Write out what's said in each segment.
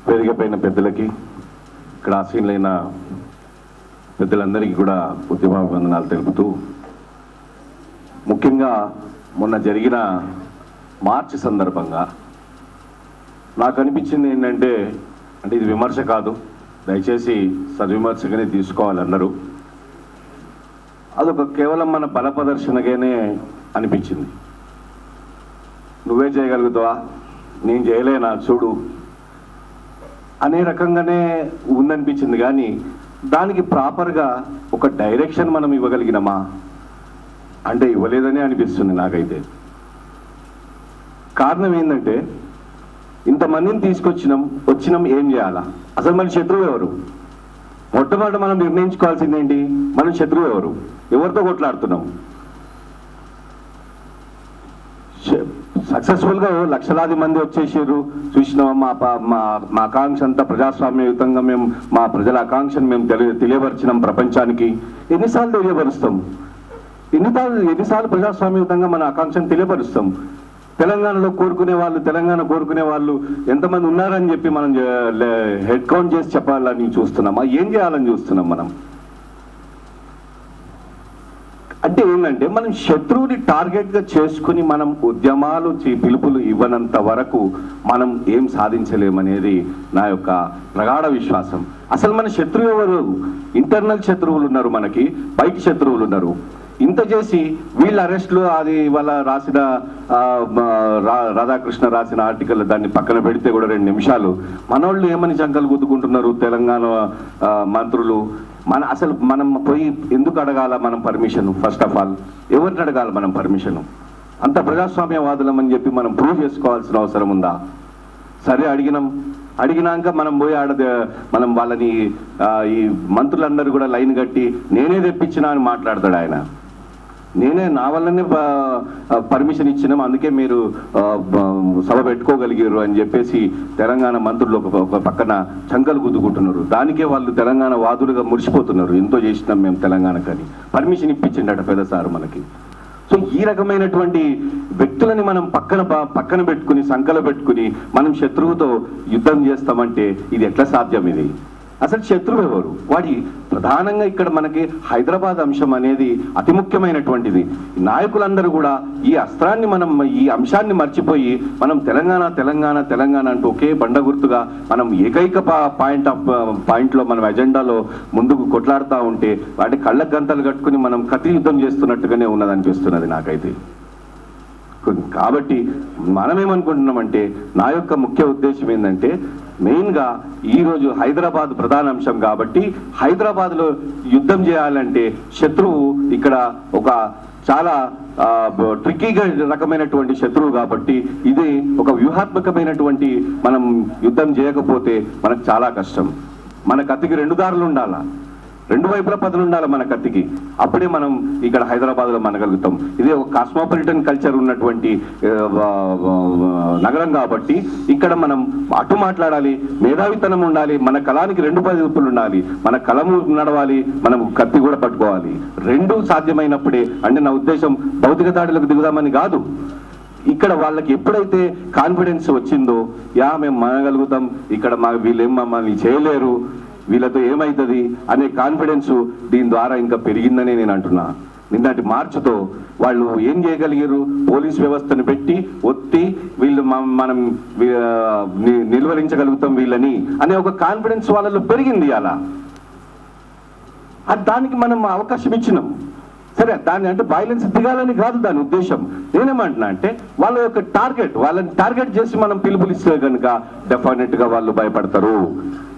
వేదికపైన పెద్దలకి, ఇక్కడ ఆసీనులైన పెద్దలందరికీ కూడా ఉద్యమాభివందనాలు తెలుపుతూ, ముఖ్యంగా మొన్న జరిగిన మార్చి సందర్భంగా నాకు అనిపించింది ఏంటంటే, ఇది విమర్శ కాదు, దయచేసి సద్విమర్శగానే తీసుకోవాలి అందరూ. అదొక కేవలం మన బల ప్రదర్శనగానే అనిపించింది. నువ్వే చేయగలుగుతావా, నేను చేయలేనా చూడు అనే రకంగానే ఉందనిపించింది. కానీ దానికి ప్రాపర్గా ఒక డైరెక్షన్ మనం ఇవ్వగలిగినామా అంటే ఇవ్వలేదనే అనిపిస్తుంది నాకైతే. కారణం ఏంటంటే, ఇంతమందిని వచ్చినాం ఏం చేయాలా, అసలు మన శత్రువు ఎవరు? మొట్టమొదటి మనం నిర్ణయించుకోవాల్సింది ఏంటి, మన శత్రువు ఎవరు, ఎవరితో కొట్లాడుతున్నాం. సక్సెస్ఫుల్గా లక్షలాది మంది వచ్చేసారు, చూసినాం. మా ఆకాంక్ష అంతా ప్రజాస్వామ్యయుతంగా మేము మా ప్రజల ఆకాంక్షను మేము తెలియపరిచినాం ప్రపంచానికి. ఎన్నిసార్లు తెలియపరుస్తాం, ఎన్నిసార్లు ప్రజాస్వామ్యయుతంగా మన ఆకాంక్షను తెలియపరుస్తాం. తెలంగాణ కోరుకునే వాళ్ళు ఎంతమంది ఉన్నారని చెప్పి మనం హెడ్ కౌంట్ చేసి చెప్పాలని చూస్తున్నామా, ఏం చేయాలని చూస్తున్నాం మనం? అంటే ఏంటంటే, మనం శత్రువుని టార్గెట్గా చేసుకుని మనం ఉద్యమాలు పిలుపులు ఇవ్వనంత వరకు మనం ఏం సాధించలేమనేది నా యొక్క ప్రగాఢ విశ్వాసం. అసలు మన శత్రువు ఎవరు? ఇంటర్నల్ శత్రువులు ఉన్నారు, మనకి బయట శత్రువులు ఉన్నారు. ఇంత చేసి వీళ్ళ అరెస్టులు, అది వాళ్ళ రాసిన రాధాకృష్ణ రాసిన ఆర్టికల్ దాన్ని పక్కన పెడితే కూడా 2 నిమిషాలు మనోళ్ళు ఏమని చంకలు గుద్దుకుంటున్నారు తెలంగాణ మంత్రులు. అసలు మనం పోయి ఎందుకు అడగాల మనం పర్మిషన్? ఫస్ట్ ఆఫ్ ఆల్ ఎవరిని అడగాలి మనం పర్మిషన్? అంత ప్రజాస్వామ్యవాదులం అని చెప్పి మనం ప్రూవ్ చేసుకోవాల్సిన అవసరం ఉందా? సరే, అడిగినాక మనం పోయి మనం వాళ్ళని ఈ మంత్రులందరూ కూడా లైన్ కట్టి నేనే తెప్పించినా అని మాట్లాడతాడు ఆయన. నేనే నా వల్లనే పర్మిషన్ ఇచ్చినాం, అందుకే మీరు సభ పెట్టుకోగలిగారు అని చెప్పేసి తెలంగాణ మంత్రులు ఒక పక్కన చంకలు గుద్దుకుంటున్నారు. దానికే వాళ్ళు తెలంగాణ వాదులుగా మురిసిపోతున్నారు. ఎంతో చేసినాం మేము తెలంగాణకని, పర్మిషన్ ఇప్పించిండట పెద్ద సారు మనకి. సో ఈ రకమైనటువంటి వ్యక్తులని మనం పక్కన పెట్టుకుని సంకలో పెట్టుకుని మనం శత్రువుతో యుద్ధం చేస్తామంటే ఇది ఎట్లా సాధ్యం? ఇది అసలు శత్రువు ఎవరు? వాడి ప్రధానంగా ఇక్కడ మనకి హైదరాబాద్ అంశం అనేది అతి ముఖ్యమైనటువంటిది. నాయకులందరూ కూడా ఈ అస్త్రాన్ని ఈ అంశాన్ని మర్చిపోయి మనం తెలంగాణ అంటూ ఒకే బండ గుర్తుగా మనం ఏకైక పాయింట్లో మనం ఎజెండాలో ముందుకు కొట్లాడుతూ ఉంటే వాటి కళ్ళ గంతలు కట్టుకుని మనం కత్తి యుద్ధం చేస్తున్నట్టుగానే ఉన్నదనిపిస్తున్నది నాకైతే. కాబట్టి మనమేమనుకుంటున్నామంటే, నా యొక్క ముఖ్య ఉద్దేశం ఏంటంటే, మెయిన్గా ఈరోజు హైదరాబాద్ ప్రధాన అంశం కాబట్టి హైదరాబాద్లో యుద్ధం చేయాలంటే శత్రువు ఇక్కడ ఒక చాలా ట్రిక్కీగా రకమైనటువంటి శత్రువు కాబట్టి ఇది ఒక వ్యూహాత్మకమైనటువంటి మనం యుద్ధం చేయకపోతే మనకు చాలా కష్టం. మన కత్తికి 2 దారులు ఉండాలా, 2 వైపుల పదులు ఉండాలి మన కత్తికి. అప్పుడే మనం ఇక్కడ హైదరాబాద్లో మనగలుగుతాం. ఇది ఒక కాస్మోపాలిటన్ కల్చర్ ఉన్నటువంటి నగరం కాబట్టి ఇక్కడ మనం అటు మాట్లాడాలి, మేధావితనం ఉండాలి, మన కళానికి 2 పదుపులు ఉండాలి, మన కలము నడవాలి, మనం కత్తి కూడా పట్టుకోవాలి. 2 సాధ్యమైనప్పుడే, అంటే నా ఉద్దేశం భౌతిక దాడులకు దిగుదామని కాదు. ఇక్కడ వాళ్ళకి ఎప్పుడైతే కాన్ఫిడెన్స్ వచ్చిందో, మేము మనగలుగుతాం, ఇక్కడ వీళ్ళేం మమ్మల్ని చేయలేరు, వీళ్ళతో ఏమవుతుంది అనే కాన్ఫిడెన్స్ దీని ద్వారా ఇంకా పెరిగిందని నేను అంటున్నా. నిన్నటి మార్చుతో వాళ్ళు ఏం చేయగలిగారు? పోలీస్ వ్యవస్థను పెట్టి ఒత్తి వీళ్ళు మనం నిలువరించగలుగుతాం వీళ్ళని అనే ఒక కాన్ఫిడెన్స్ వాళ్ళలో పెరిగింది. అలా దానికి మనం అవకాశం ఇచ్చినాం. సరే, దాన్ని అంటే వైలెన్స్ దిగాలని కాదు దాని ఉద్దేశం. నేనేమంటున్నా అంటే, వాళ్ళని టార్గెట్ చేసి మనం పిలుపులిస్తే కనుక డెఫినెట్గా వాళ్ళు భయపడతారు.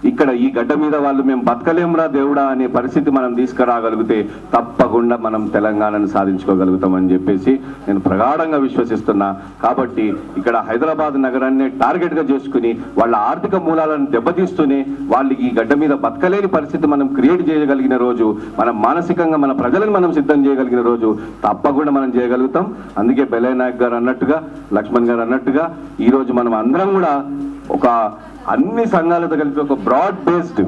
ఇక్కడ ఈ గడ్డ మీద వాళ్ళు మేము బతకలేమురా దేవుడా అనే పరిస్థితి మనం తీసుకురాగలిగితే తప్పకుండా మనం తెలంగాణను సాధించుకోగలుగుతామని చెప్పేసి నేను ప్రగాఢంగా విశ్వసిస్తున్నా. కాబట్టి ఇక్కడ హైదరాబాద్ నగరాన్ని టార్గెట్గా చేసుకుని వాళ్ళ ఆర్థిక మూలాలను దెబ్బతీస్తూనే వాళ్ళకి ఈ గడ్డ మీద బతకలేని పరిస్థితి మనం క్రియేట్ చేయగలిగిన రోజు, మనం మానసికంగా మన ప్రజలను మనం సిద్ధం చేయగలిగిన రోజు తప్పకుండా మనం చేయగలుగుతాం. అందుకే బెల్లయ్య నాయక్ గారు అన్నట్టుగా, లక్ష్మణ్ గారు అన్నట్టుగా ఈరోజు మనం అందరం కూడా ఒక అన్ని సంఘాలతో కలిపి ఒక బ్రాడ్ బేస్డ్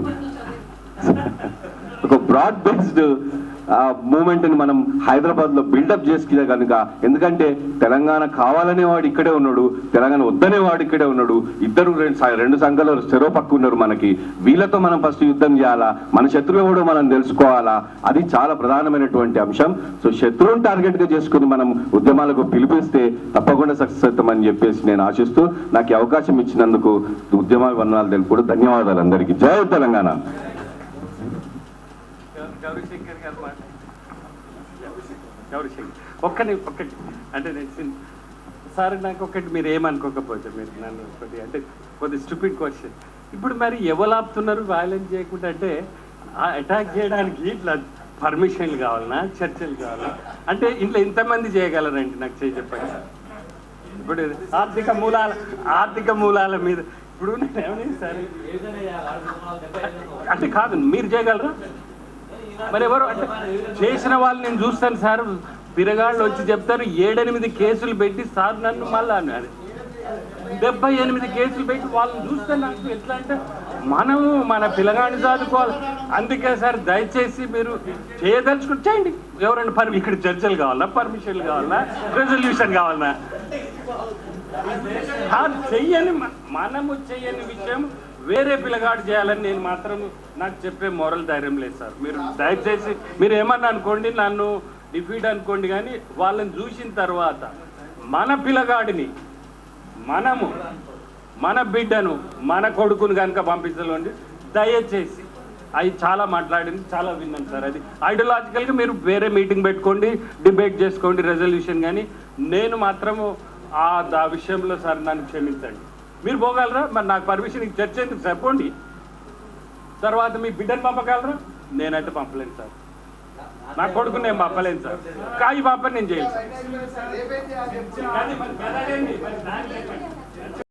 మూమెంట్ని మనం హైదరాబాద్లో బిల్డప్ చేసుకునే కనుక, ఎందుకంటే తెలంగాణ కావాలనే వాడు ఇక్కడే ఉన్నాడు, తెలంగాణ వద్దనే వాడు ఇక్కడే ఉన్నాడు, ఇద్దరు రెండు సంఘాలు చెరో పక్క ఉన్నారు మనకి. వీళ్ళతో మనం ఫస్ట్ యుద్ధం చేయాలా, మన శత్రువు ఎవడో మనం తెలుసుకోవాలా, అది చాలా ప్రధానమైనటువంటి అంశం. సో శత్రువుని టార్గెట్గా చేసుకుని మనం ఉద్యమాలకు పిలిపిస్తే తప్పకుండా సక్సెస్ అవుతామని చెప్పేసి నేను ఆశిస్తూ నాకు ఈ అవకాశం ఇచ్చినందుకు ఉద్యమాల వందనాలు తెలుపుకుంటూ ధన్యవాదాలు అందరికీ. జై తెలంగాణ. ఒక్కటి అంటే నేను సార్ నాకు ఒకటి మీరు ఏమనుకోకపోతే మీరు నన్ను ఒకటి అంటే కొద్ది స్టూపిడ్ క్వశ్చన్. ఇప్పుడు మరి ఎవరు ఆపుతున్నారు వైలెన్స్ చేయకుండా? అంటే అటాక్ చేయడానికి ఇట్లా పర్మిషన్లు కావాలన్నా, చర్చలు కావాలన్నా? అంటే ఇంట్లో ఎంతమంది చేయగలరండి నాకు చెప్పండి సార్. ఇప్పుడు ఆర్థిక మూలాల మీద ఇప్పుడు నేనేమని సార్ అంటే కాదు, మీరు చేయగలరా? మరి ఎవరు అంటే చేసిన వాళ్ళు నేను చూస్తాను సార్, పిరగాళ్ళు వచ్చి చెప్తారు 7-8 కేసులు పెట్టి సార్ నన్ను మళ్ళా 78 కేసులు పెట్టి వాళ్ళని చూస్తే నాకు ఎట్లా అంటే మనము మన పిల్లగాడిని చదువుకోవాలి. అందుకే సార్ దయచేసి మీరు చేయదలుచుకుని చేయండి. ఎవరైనా ఇక్కడ చర్చలు కావాలా, పర్మిషన్లు కావాలా, రెజల్యూషన్ కావాలా? చెయ్యని మనము చెయ్యని విషయం వేరే పిల్లగాడు చేయాలని నేను మాత్రం నాకు చెప్పే మోరల్ ధైర్యం లేదు సార్. మీరు దయచేసి మీరు ఏమన్నా అనుకోండి, నన్ను డిఫీట్ అనుకోండి, కానీ వాళ్ళని చూసిన తర్వాత మన పిల్లగాడిని మనము మన బిడ్డను మన కొడుకును కనుక పంపించలేండి దయచేసి. అవి చాలా మాట్లాడింది, చాలా విన్నాం సార్. అది ఐడియాలజికల్గా మీరు వేరే మీటింగ్ పెట్టుకోండి, డిబేట్ చేసుకోండి, రెజల్యూషన్. కానీ నేను మాత్రము ఆ విషయంలో సార్ నన్ను క్షమించండి. మీరు పోగలరా? మరి నాకు పర్మిషన్ చర్చ ఎందుకు చెప్పండి. తర్వాత మీ బిడ్డను పంపగలరా? నేనైతే పంపలేను సార్. నా కొడుకు నేను పంపలేను సార్. కాయి పంపని నేను చేయను సార్.